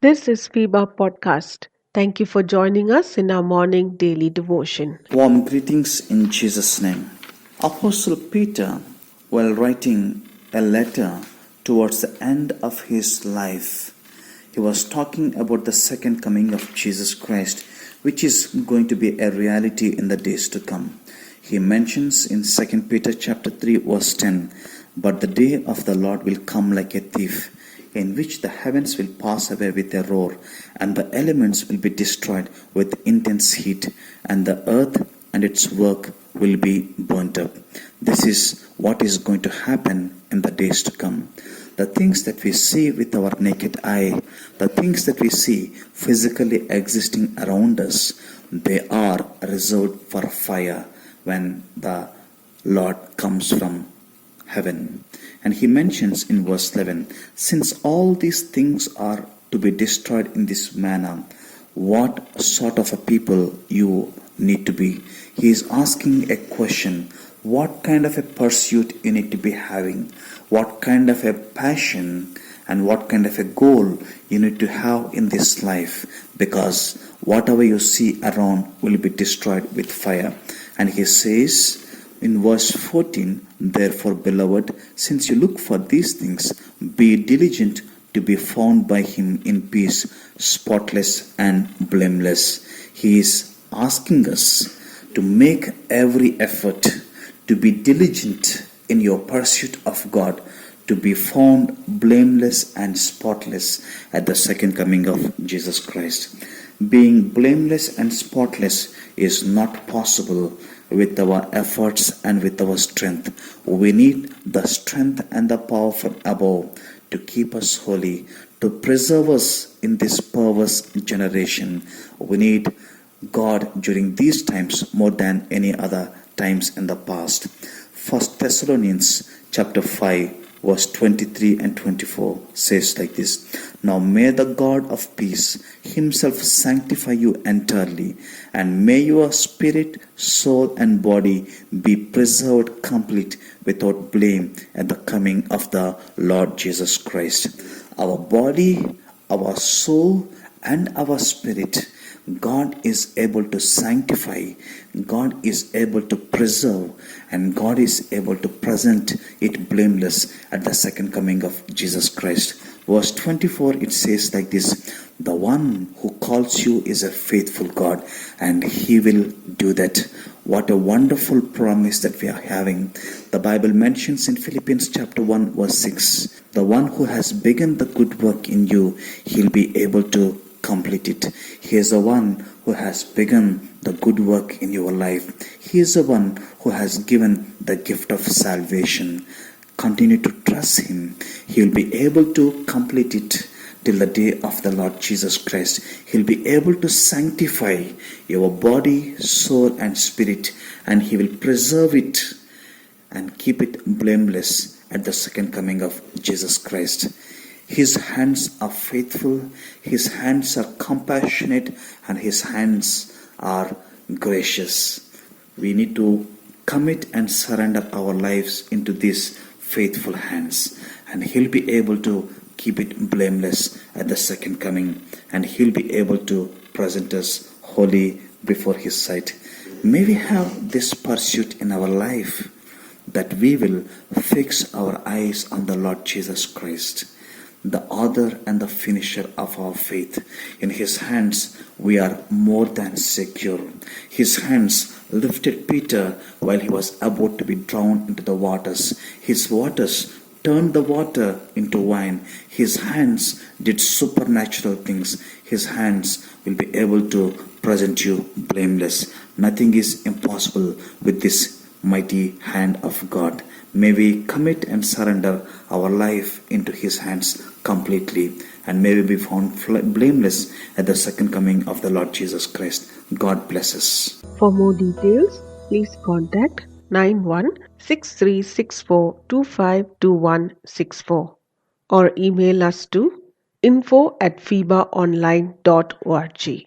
This is FIBA Podcast. Thank you for joining us in our morning daily devotion. Warm greetings in Jesus' name. Apostle Peter, while writing a letter towards the end of his life, he was talking about the second coming of Jesus Christ, which is going to be a reality in the days to come. He mentions in 2 Peter chapter 3 verse 10, "But the day of the Lord will come like a thief, in which the heavens will pass away with a roar, and the elements will be destroyed with intense heat, and the earth and its work will be burnt up." This is what is going to happen in the days to come. The things that we see with our naked eye, the things that we see physically existing around us, they are reserved for fire when the Lord comes from heaven. And he mentions in verse 11, "Since all these things are to be destroyed in this manner, what sort of a people you need to be?" He is asking a question. What kind of a pursuit you need to be having? What kind of a passion and what kind of a goal you need to have in this life? Because whatever you see around will be destroyed with fire. And he says in verse 14, "Therefore, beloved, since you look for these things, be diligent to be found by him in peace, spotless and blameless." He is asking us to make every effort to be diligent in your pursuit of God, to be found blameless and spotless at the second coming of Jesus Christ. Being blameless and spotless is not possible with our efforts and with our strength. We need the strength and the power from above to keep us holy, to preserve us in this perverse generation. We need God during these times more than any other times in the past. 1 Thessalonians chapter 5 verse 23 and 24 says like this, "Now may the God of peace himself sanctify you entirely, and may your spirit, soul and body be preserved complete without blame at the coming of the Lord Jesus Christ." Our body, our soul and our spirit, God is able to sanctify, God is able to preserve, and God is able to present it blameless at the second coming of Jesus Christ. Verse 24, it says like this, "The one who calls you is a faithful God, and he will do that." What a wonderful promise that we are having. The Bible mentions in Philippians chapter 1 verse 6, "The one who has begun the good work in you, he'll be able to complete it." He is the one who has begun the good work in your life. He is the one who has given the gift of salvation. Continue to trust him. He will be able to complete it till the day of the Lord Jesus Christ. He'll be able to sanctify your body, soul and spirit, and he will preserve it and keep it blameless at the second coming of Jesus Christ. His hands are faithful, his hands are compassionate, and his hands are gracious. We need to commit and surrender our lives into these faithful hands, and he'll be able to keep it blameless at the second coming, and he'll be able to present us holy before his sight. May we have this pursuit in our life, that we will fix our eyes on the Lord Jesus Christ, the author and the finisher of our faith. In his hands we are more than secure. His hands lifted Peter while he was about to be drowned into the waters. His waters turned the water into wine. His hands did supernatural things. His hands will be able to present you blameless. Nothing is impossible with this mighty hand of God. May we commit and surrender our life into his hands completely, and may we be found blameless at the second coming of the Lord Jesus Christ. God bless us. For more details, please contact 916364252164 or email us to info@fibaonline.org.